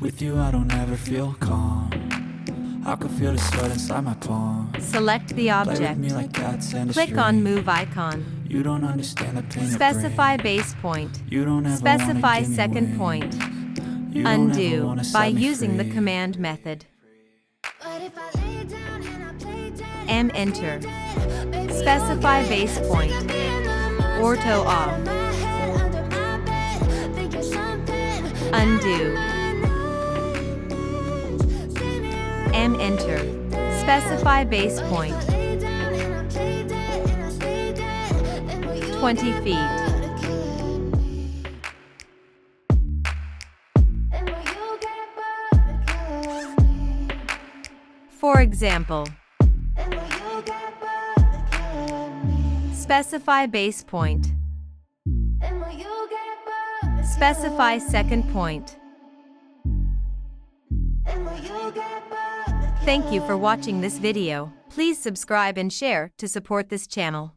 With you I don't ever feel calm. I can feel the sweat inside my palm. Select the Play with object. me like cats and a Click string. on Move icon. You don't understand the pain it Specify brings. base point. You don't ever Specify wanna give me second wings. point. You don't ever Undo wanna by set me using the free. command method. Enter. Specify base point. Auto off. Undo. Enter. Specify base point. 20 feet. For example, specify base point. Specify second point. Thank you for watching this video. Please subscribe and share to support this channel.